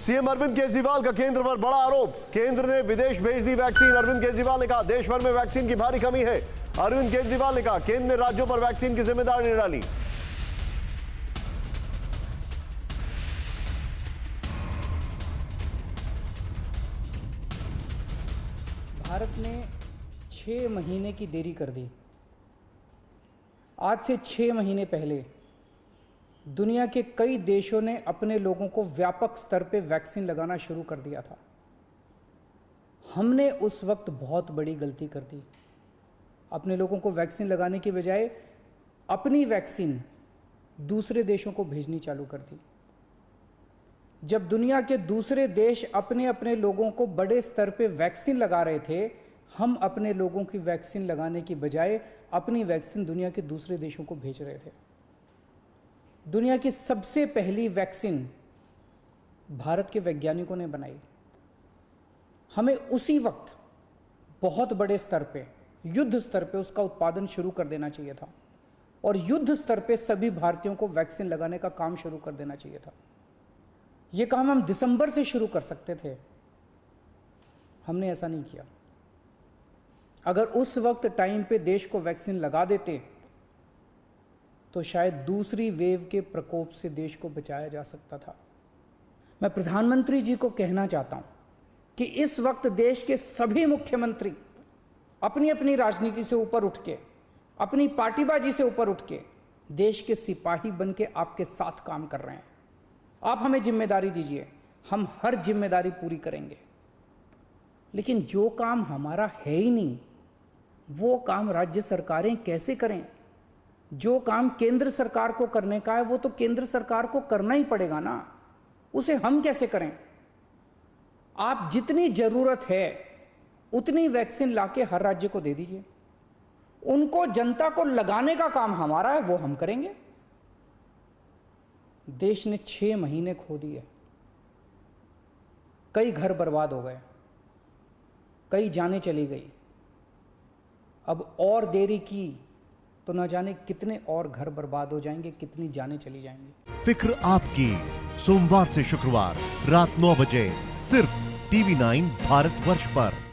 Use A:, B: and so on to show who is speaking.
A: CM Arvind Kejriwal का केंद्र पर बड़ा आरोप। केंद्र ने विदेश भेज दी वैक्सीन। अरविंद केजरीवाल ने कहा देश भर में वैक्सीन की भारी कमी है। अरविंद केजरीवाल ने कहा केंद्र ने राज्यों पर वैक्सीन की जिम्मेदारी डाली।
B: भारत ने 6 महीने की देरी कर दी। आज से 6 महीने पहले दुनिया के कई देशों ने अपने लोगों को व्यापक स्तर पे वैक्सीन लगाना शुरू कर दिया था। हमने उस वक्त बहुत बड़ी गलती कर दी। अपने लोगों को वैक्सीन लगाने की बजाय अपनी वैक्सीन दूसरे देशों को भेजनी चालू कर दी। जब दुनिया के दूसरे देश अपने अपने लोगों को बड़े स्तर पे वैक्सीन लगा रहे थे, हम अपने लोगों की वैक्सीन लगाने की बजाय अपनी वैक्सीन दुनिया के दूसरे देशों को भेज रहे थे। दुनिया की सबसे पहली वैक्सीन भारत के वैज्ञानिकों ने बनाई। हमें उसी वक्त बहुत बड़े स्तर पे, युद्ध स्तर पे उसका उत्पादन शुरू कर देना चाहिए था और युद्ध स्तर पे सभी भारतीयों को वैक्सीन लगाने का काम शुरू कर देना चाहिए था। यह काम हम दिसंबर से शुरू कर सकते थे, हमने ऐसा नहीं किया। अगर उस वक्त टाइम पे देश को वैक्सीन लगा देते तो शायद दूसरी वेव के प्रकोप से देश को बचाया जा सकता था। मैं प्रधानमंत्री जी को कहना चाहता हूं कि इस वक्त देश के सभी मुख्यमंत्री अपनी अपनी राजनीति से ऊपर उठ के, अपनी पार्टीबाजी से ऊपर उठ के देश के सिपाही बन के आपके साथ काम कर रहे हैं। आप हमें जिम्मेदारी दीजिए, हम हर जिम्मेदारी पूरी करेंगे। लेकिन जो काम हमारा है ही नहीं, वो काम राज्य सरकारें कैसे करें? जो काम केंद्र सरकार को करने का है वो तो केंद्र सरकार को करना ही पड़ेगा ना, उसे हम कैसे करें? आप जितनी जरूरत है उतनी वैक्सीन लाके हर राज्य को दे दीजिए। उनको, जनता को लगाने का काम हमारा है, वो हम करेंगे। देश ने 6 महीने खो दिए। कई घर बर्बाद हो गए, कई जानें चली गई। अब और देरी की तो न जाने कितने और घर बर्बाद हो जाएंगे, कितनी जानें चली जाएंगी।
C: फिक्र आपकी, सोमवार से शुक्रवार रात 9 बजे सिर्फ TV9 भारतवर्ष पर।